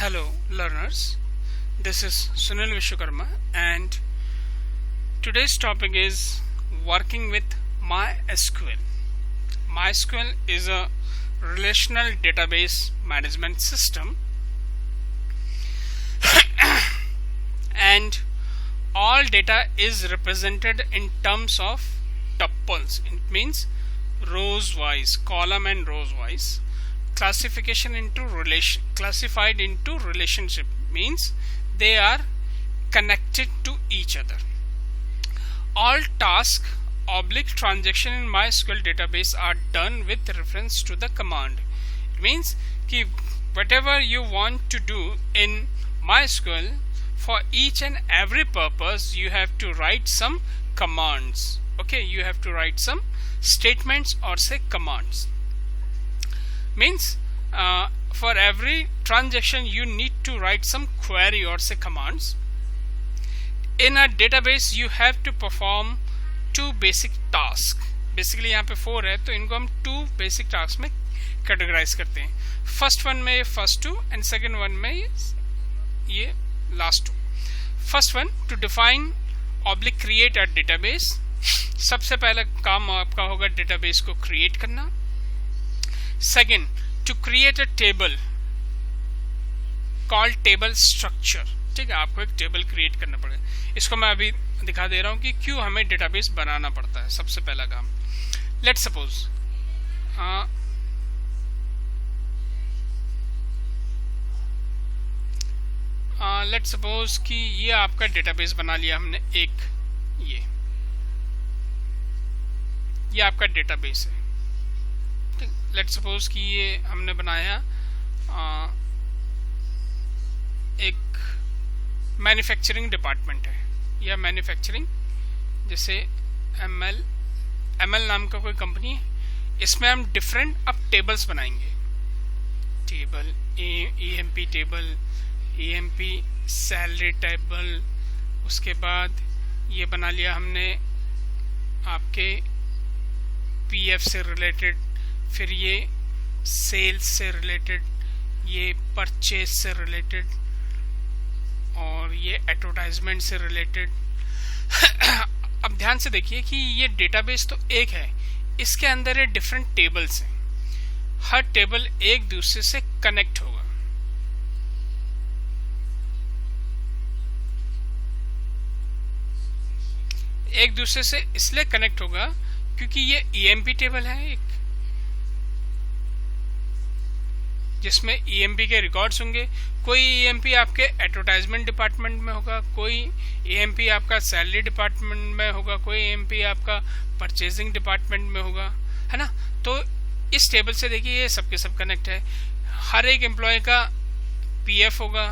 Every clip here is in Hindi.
Hello learners, this is Sunil Vishwakarma and today's topic is working with MySQL. MySQL is a relational database management system and all data is represented in terms of tuples. It means rows wise, column and rows wise. Classified into relationship means they are connected to each other. All task / transaction in MySQL database are done with reference to the command. It means कि whatever you want to do in MySQL, for each and every purpose you have to write some commands. Okay, you have to write some statements or say commands. Means for every transaction you need to write some query or say commands. In a database you have to perform two basic tasks. Basically यहाँ पे 4 है तो इनको हम 2 basic tasks में categorize करते हैं. First one में first 2 and second one में ये last 2. First one to define / create a database. सबसे पहला काम आपका होगा database को create करना. Second, to create a table called table structure. ठीक है, आपको एक टेबल क्रिएट करना पड़ेगा. इसको मैं अभी दिखा दे रहा हूं कि क्यों हमें डेटाबेस बनाना पड़ता है. सबसे पहला काम, लेट्स सपोज कि ये आपका डेटाबेस बना लिया हमने. एक ये आपका डेटाबेस है. लेट्स सपोज कि ये हमने बनाया एक मैन्युफैक्चरिंग डिपार्टमेंट है या मैन्युफैक्चरिंग जैसे एमएल नाम का कोई कंपनी है. इसमें हम डिफरेंट अब टेबल्स बनाएंगे. Table EMP table, EMP salary table. उसके बाद ये बना लिया हमने आपके पीएफ से रिलेटेड, फिर ये सेल्स से रिलेटेड, ये परचेज से रिलेटेड और ये एडवर्टाइजमेंट से रिलेटेड. अब ध्यान से देखिए कि ये डेटाबेस तो एक है, इसके अंदर ये डिफरेंट टेबल्स हैं. हर टेबल एक दूसरे से कनेक्ट होगा. एक दूसरे से इसलिए कनेक्ट होगा क्योंकि ये ईएमपी टेबल है एक, जिसमें ईएमपी के रिकॉर्ड्स होंगे. कोई ईएमपी आपके एडवर्टाइजमेंट डिपार्टमेंट में होगा, कोई ईएमपी आपका सैलरी डिपार्टमेंट में होगा, कोई ईएमपी आपका परचेजिंग डिपार्टमेंट में होगा, है ना. तो इस टेबल से देखिए ये सबके सब कनेक्ट है. हर एक एम्प्लॉय का पीएफ होगा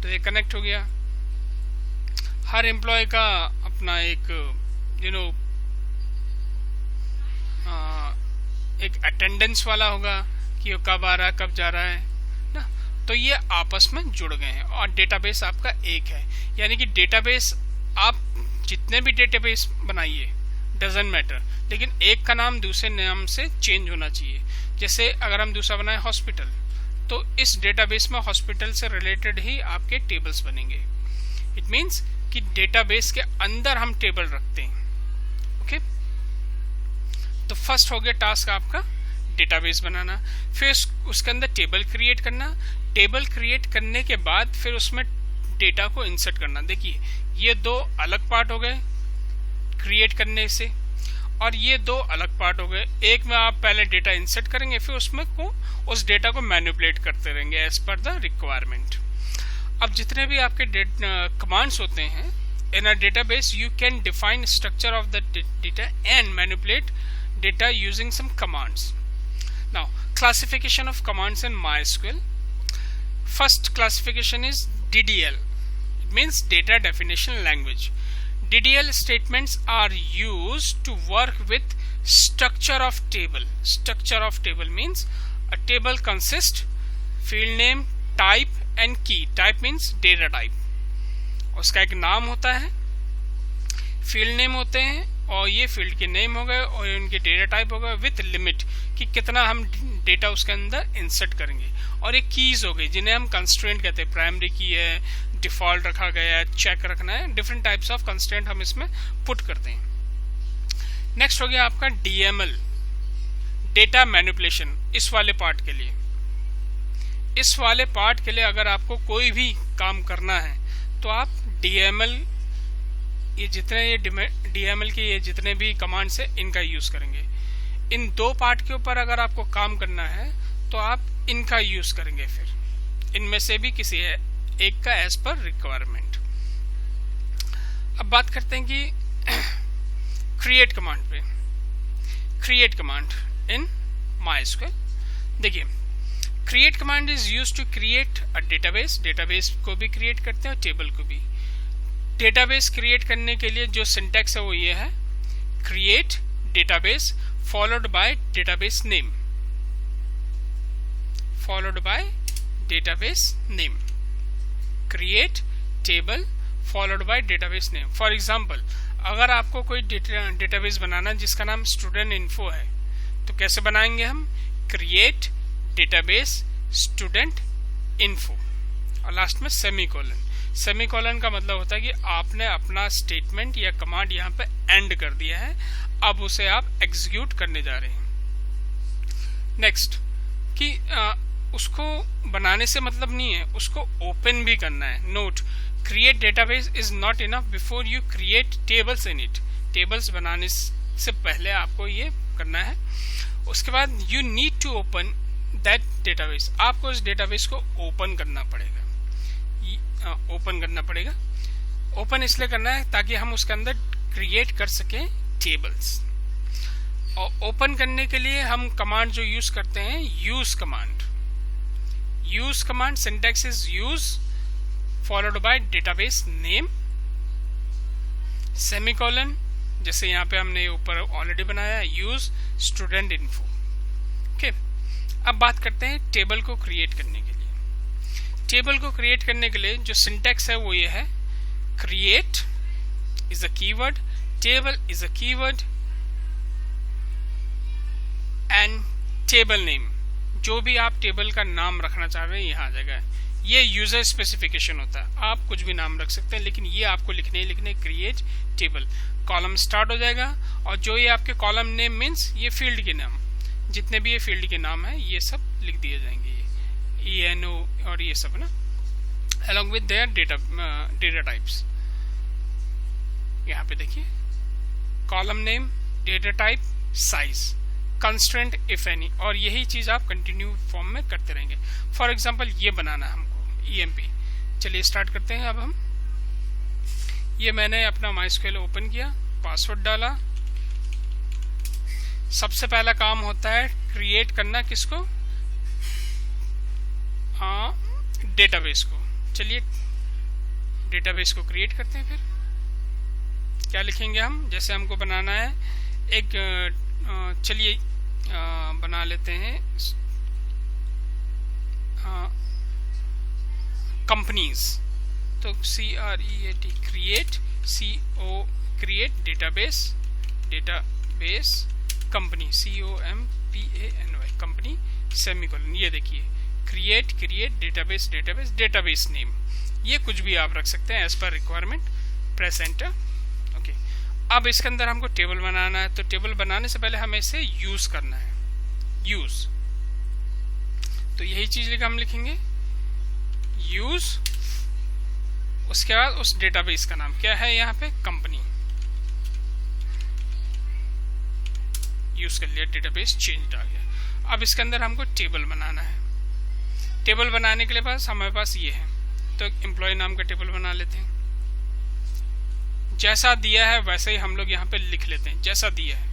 तो ये कनेक्ट हो गया. हर एम्प्लॉय का अपना एक एक अटेंडेंस वाला होगा कि वो कब आ रहा है कब जा रहा है ना. तो ये आपस में जुड़ गए हैं और डेटाबेस आपका एक है. यानी कि डेटाबेस आप जितने भी डेटाबेस बनाइए डजंट मैटर, लेकिन एक का नाम दूसरे नाम से चेंज होना चाहिए. जैसे अगर हम दूसरा बनाए हॉस्पिटल, तो इस डेटाबेस में हॉस्पिटल से रिलेटेड ही आपके टेबल्स बनेंगे. इट मीन्स कि डेटाबेस के अंदर हम टेबल रखते हैं. ओके, तो फर्स्ट हो गया टास्क आपका डेटाबेस बनाना. फिर उसके अंदर टेबल क्रिएट करना. टेबल क्रिएट करने के बाद फिर उसमें डेटा को इंसर्ट करना. देखिए ये 2 अलग पार्ट हो गए क्रिएट करने से, और ये 2 अलग पार्ट हो गए. एक में आप पहले डेटा इंसर्ट करेंगे, फिर उसमें उस डेटा को मैनिपुलेट करते रहेंगे एज पर द रिक्वायरमेंट. अब जितने भी आपके कमांड्स होते हैं in a database, you can define structure of the data and manipulate data using some commands. Now, classification of commands in MySQL. First classification is DDL. It means data definition language. DDL statements are used to work with structure of table. Structure of table means a table consists field name, type and key. Type means data type. उसका एक नाम होता है, फील्ड नेम होते हैं और ये फील्ड के नेम हो गए और उनके डेटा टाइप हो गए विथ लिमिट कि कितना हम डेटा उसके अंदर इंसर्ट करेंगे, और एक कीज हो गई जिन्हें हम कंस्ट्रेंट कहते हैं। प्राइमरी की है, डिफॉल्ट रखा गया है, चेक रखना है, डिफरेंट टाइप्स ऑफ कंस्ट्रेंट हम इसमें पुट करते हैं। नेक्स्ट हो गया आपका डीएमएल, डेटा मैनिपुलेशन। इस वाले पार्ट के लिए अगर आपको कोई भी काम करना है तो आप डीएमएल, ये डीएमएल के ये जितने भी कमांड्स है इनका यूज करेंगे। इन दो पार्ट के ऊपर अगर आपको काम करना है तो आप इनका यूज करेंगे, फिर इनमें से भी किसी एक का एज पर रिक्वायरमेंट। अब बात करते हैं कि क्रिएट कमांड पे। क्रिएट कमांड इन MySQL, देखिए create command is used to create a database. Database को भी क्रिएट करते हैं और टेबल को भी। डेटाबेस क्रिएट करने के लिए जो सिंटैक्स है वो ये है, create database followed by database name, followed by database name, create table followed by database name. For example, अगर आपको कोई डेटाबेस बनाना जिसका नाम स्टूडेंट इन्फो है तो कैसे बनाएंगे हम, क्रिएट डेटाबेस स्टूडेंट इन्फो और लास्ट में सेमीकोलन। सेमीकोलन का मतलब होता है कि आपने अपना स्टेटमेंट या कमांड यहाँ पे एंड कर दिया है, अब उसे आप एग्जीक्यूट करने जा रहे हैं। नेक्स्ट कि उसको बनाने से मतलब नहीं है, उसको ओपन भी करना है। Note, create database is not enough before you create tables in it. Tables बनाने से पहले आपको ये करना है। उसके बाद you need to open that database, आपको इस डेटाबेस को ओपन करना पड़ेगा। ओपन इसलिए करना है ताकि हम उसके अंदर क्रिएट कर सकें टेबल्स। और ओपन करने के लिए हम कमांड जो यूज करते हैं, use command. Use command syntax is use followed by database name, semicolon, जैसे यहाँ पे हमने ऊपर ऑलरेडी बनाया, यूज स्टूडेंट इन्फो। ओके, अब बात करते हैं टेबल को क्रिएट करने के लिए। टेबल को क्रिएट करने के लिए जो सिंटैक्स है वो ये है, create is a keyword, table is a keyword and table name, जो भी आप टेबल का नाम रखना चाह रहे हैं यहाँ आ जाएगा। ये यूजर स्पेसिफिकेशन होता है, आप कुछ भी नाम रख सकते हैं, लेकिन ये आपको लिखने क्रिएट टेबल। कॉलम स्टार्ट हो जाएगा और जो ये आपके कॉलम नेम मीन्स ये फील्ड के नाम, जितने भी ये फील्ड के नाम है ये सब लिख दिए जाएंगे, ENO और ये सब ना, along with their data types. यहाँ पे देखिए column name, data type, size, constraint if any, और यही चीज आप कंटिन्यू फॉर्म में करते रहेंगे। फॉर एग्जांपल ये बनाना हमको EMP, चलिए स्टार्ट करते हैं। अब हम ये मैंने अपना MySQL ओपन किया, पासवर्ड डाला। सबसे पहला काम होता है क्रिएट करना किसको, डेटाबेस को। चलिए डेटाबेस को क्रिएट करते हैं। फिर क्या लिखेंगे हम, जैसे हमको बनाना है एक, चलिए बना लेते हैं कंपनीज, तो CREAT create, create database company, COMPANY company, semicolon. ये देखिए क्रिएट डेटाबेस नेम, ये कुछ भी आप रख सकते हैं as per requirement. Press enter. Okay, अब इसके अंदर हमको टेबल बनाना है, तो टेबल बनाने से पहले हमें इसे यूज करना है, यूज। तो यही चीज हम लिखेंगे, यूज। उसके बाद उस डेटाबेस का नाम क्या है, यहाँ पे कंपनी, यूज कर लिया, डेटाबेस चेंज आ गया। अब इसके अंदर हमको टेबल बनाना है। टेबल बनाने के लिए पास हमारे पास ये है, तो एम्प्लॉय नाम का टेबल बना लेते हैं। जैसा दिया है वैसे ही हम लोग यहाँ पे लिख लेते हैं, जैसा दिया है।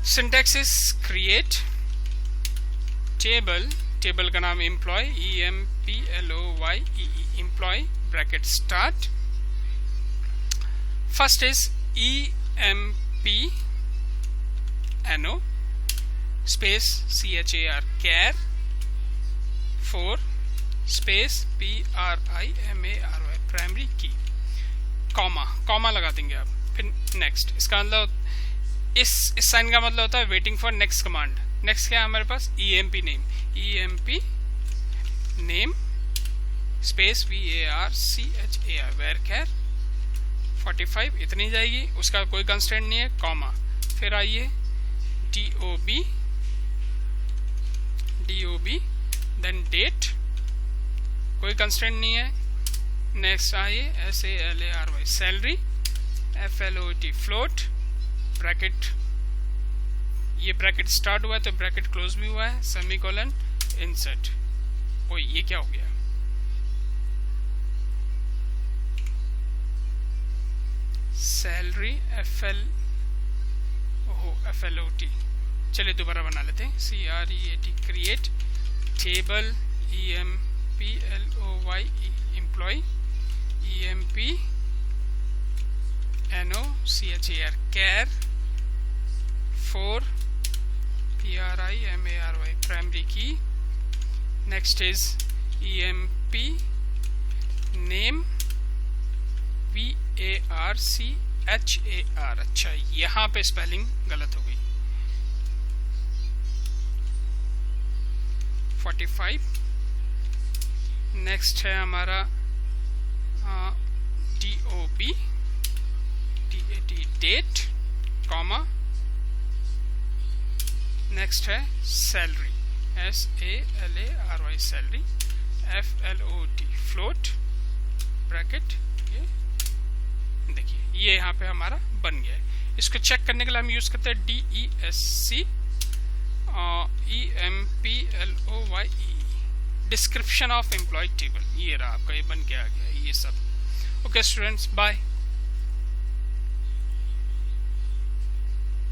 Syntax is create table, table का नाम employ, EMPLOY, employ bracket start. First is EMPNO space CHAR care 4 space PRIMARY primary key, comma लगा देंगे आप। फिर नेक्स्ट। इसका मतलब इस साइन का मतलब होता है waiting for next command. Next क्या है हमारे पास, emp name, emp name space VARCHAR वेरचर 45 इतनी जाएगी, उसका कोई कंस्ट्रेंट नहीं है, कॉमा, फिर आइए DOB देन डेट, कोई कंस्ट्रेंट नहीं है। नेक्स्ट आइए SALARY salary, FLOAT float, bracket, ये ब्रैकेट स्टार्ट हुआ है तो ब्रैकेट क्लोज भी हुआ है, सेमीकोलन इंसर्ट। ओ ये क्या हो गया, सैलरी FLOT, चलिए दोबारा बना लेते हैं, CREAT create table EMPLOY employ EMPNOCHAR char 4 PRIMARY primary key. Next is EMP name VARCHAR। अच्छा यहाँ पे स्पेलिंग गलत हो गई, 45। नेक्स्ट है हमारा DOB डेट, कॉमा, नेक्स्ट है salary SALARY salary, FLOT float, bracket, ये देखिए ये यहाँ पे हमारा बन गया है। इसको चेक करने के लिए हम यूज करते हैं DESC EMPLOYE description of employ table, ये रहा आपका, ये बन के आ गया ये सब। Okay students, bye.